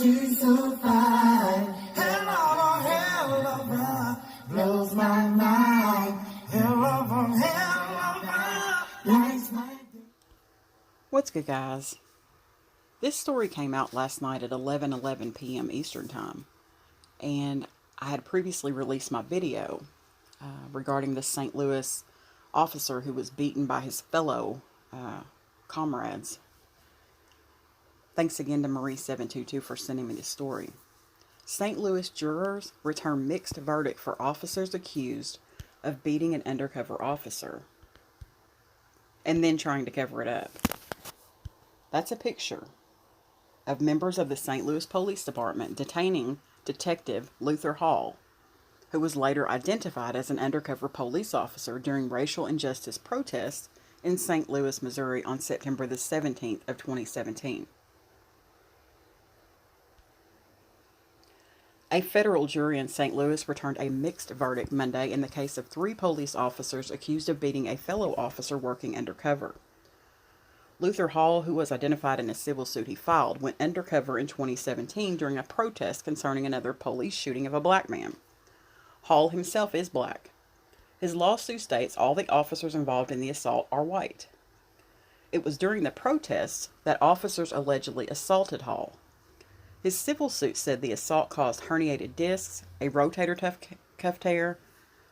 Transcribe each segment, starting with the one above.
she's so fine. Hell of a ride, blows my mind. Hell of a ride, lights my day. What's good, guys? This story came out last night at 11:11 p.m. Eastern Time, and I had previously released my video regarding the St. Louis officer who was beaten by his fellow comrades. Thanks again to Marie722 for sending me this story. St. Louis jurors return mixed verdict for officers accused of beating an undercover officer and then trying to cover it up. That's a picture of members of the St. Louis Police Department detaining Detective Luther Hall, who was later identified as an undercover police officer during racial injustice protests in St. Louis, Missouri on September the 17th of 2017. A federal jury in St. Louis returned a mixed verdict Monday in the case of 3 police officers accused of beating a fellow officer working undercover. Luther Hall, who was identified in a civil suit he filed, went undercover in 2017 during a protest concerning another police shooting of a black man. Hall himself is black. His lawsuit states all the officers involved in the assault are white. It was during the protests that officers allegedly assaulted Hall. His civil suit said the assault caused herniated discs, a rotator cuff tear,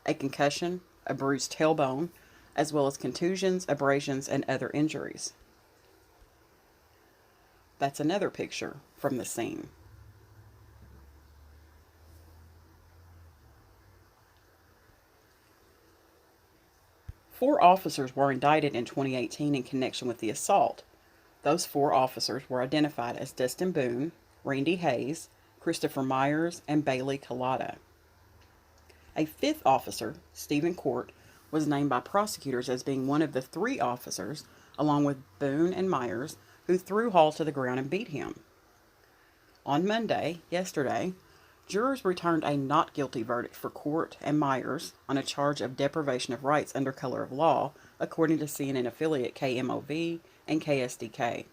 a concussion, a bruised tailbone, as well as contusions, abrasions, and other injuries. That's another picture from the scene. Four officers were indicted in 2018 in connection with the assault. Those 4 officers were identified as Dustin Boone, Randy Hayes, Christopher Myers, and Bailey Collada. A 5th officer, Stephen Court, was named by prosecutors as being one of the 3 officers, along with Boone and Myers, who threw Hall to the ground and beat him. On Monday, yesterday, jurors returned a not guilty verdict for Court and Myers on a charge of deprivation of rights under color of law, according to CNN affiliate KMOV and KSDK.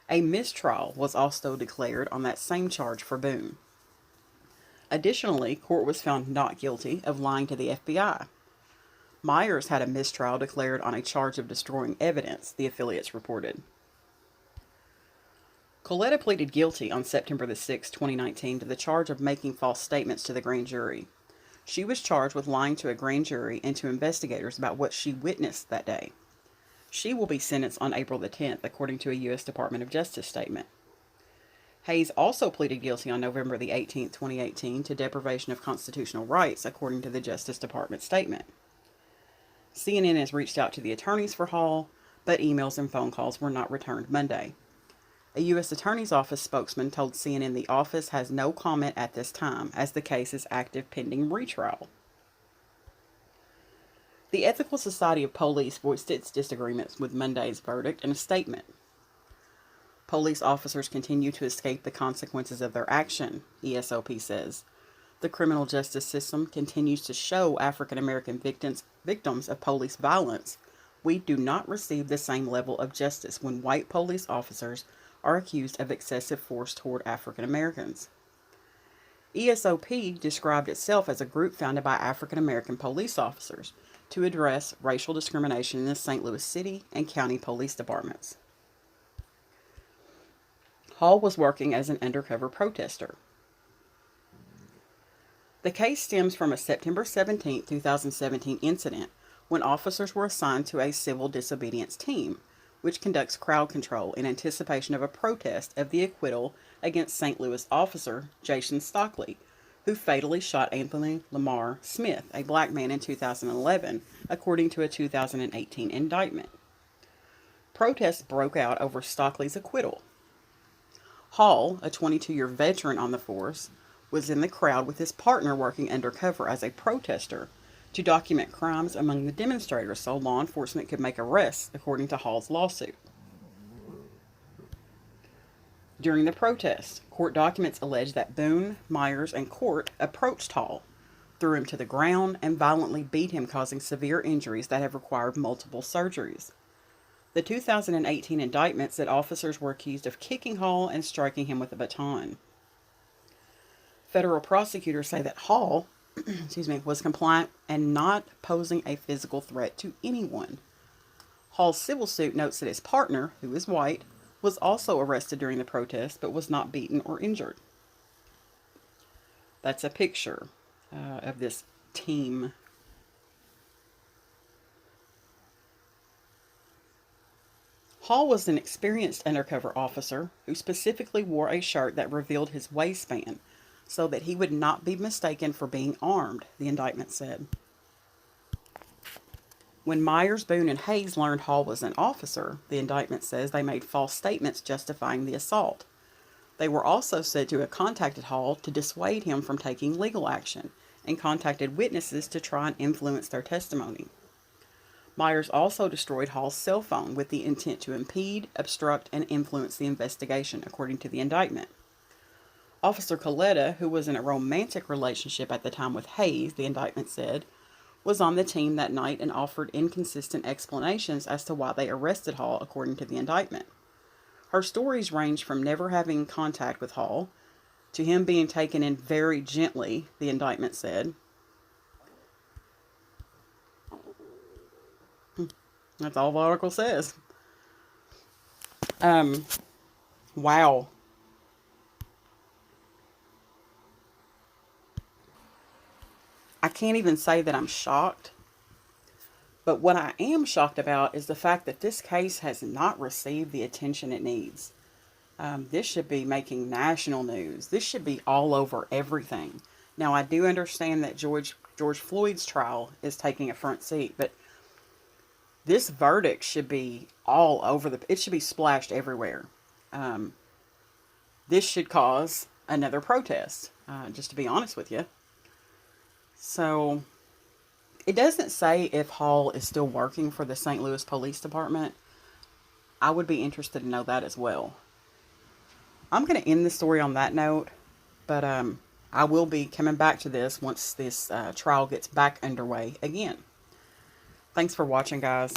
A mistrial was also declared on that same charge for Boone. Additionally, Court was found not guilty of lying to the FBI. Myers had a mistrial declared on a charge of destroying evidence, the affiliates reported. Collada pleaded guilty on September the 6th, 2019 to the charge of making false statements to the grand jury. She was charged with lying to a grand jury and to investigators about what she witnessed that day. She will be sentenced on April the 10th, according to a U.S. Department of Justice statement. Hayes also pleaded guilty on November the 18th, 2018 to deprivation of constitutional rights, according to the Justice Department statement. CNN has reached out to the attorneys for Hall, but emails and phone calls were not returned Monday. A U.S. Attorney's Office spokesman told CNN the office has no comment at this time, as the case is active pending retrial. The Ethical Society of Police voiced its disagreements with Monday's verdict in a statement. Police officers continue to escape the consequences of their action, ESOP says. The criminal justice system continues to show African American victims of police violence. We do not receive the same level of justice when white police officers are accused of excessive force toward African Americans. ESOP described itself as a group founded by African American police officers to address racial discrimination in the St. Louis City and County Police Departments. Hall was working as an undercover protester. The case stems from a September 17, 2017 incident when officers were assigned to a civil disobedience team, which conducts crowd control in anticipation of a protest of the acquittal against St. Louis officer Jason Stockley, who fatally shot Anthony Lamar Smith, a black man, in 2011, according to a 2018 indictment. Protests broke out over Stockley's acquittal. Hall, a 22-year veteran on the force, was in the crowd with his partner working undercover as a protester to document crimes among the demonstrators so law enforcement could make arrests, according to Hall's lawsuit. During the protest, court documents allege that Boone, Myers, and Court approached Hall, threw him to the ground, and violently beat him, causing severe injuries that have required multiple surgeries. The 2018 indictment said officers were accused of kicking Hall and striking him with a baton. Federal prosecutors say that Hall was compliant and not posing a physical threat to anyone. Hall's civil suit notes that his partner, who is white, was also arrested during the protest but was not beaten or injured. That's a picture of this team. Hall was an experienced undercover officer who specifically wore a shirt that revealed his waistband so that he would not be mistaken for being armed, the indictment said. When Myers, Boone, and Hayes learned Hall was an officer, the indictment says they made false statements justifying the assault. They were also said to have contacted Hall to dissuade him from taking legal action and contacted witnesses to try and influence their testimony. Myers also destroyed Hall's cell phone with the intent to impede, obstruct, and influence the investigation, according to the indictment. Officer Coletta, who was in a romantic relationship at the time with Hayes, the indictment said, was on the team that night and offered inconsistent explanations as to why they arrested Hall, according to the indictment. Her stories range from never having contact with Hall to him being taken in very gently, the indictment said. That's all the article says. Wow. I can't even say that I'm shocked. But what I am shocked about is the fact that this case has not received the attention it needs. This should be making national news. This should be all over everything. Now, I do understand that George Floyd's trial is taking a front seat, but this verdict should be all over it should be splashed everywhere. This should cause another protest, just to be honest with you. So, it doesn't say if Hall is still working for the St. Louis Police Department. I would be interested to know that as well. I'm going to end the story on that note, but I will be coming back to this once this trial gets back underway again. Thanks for watching, guys.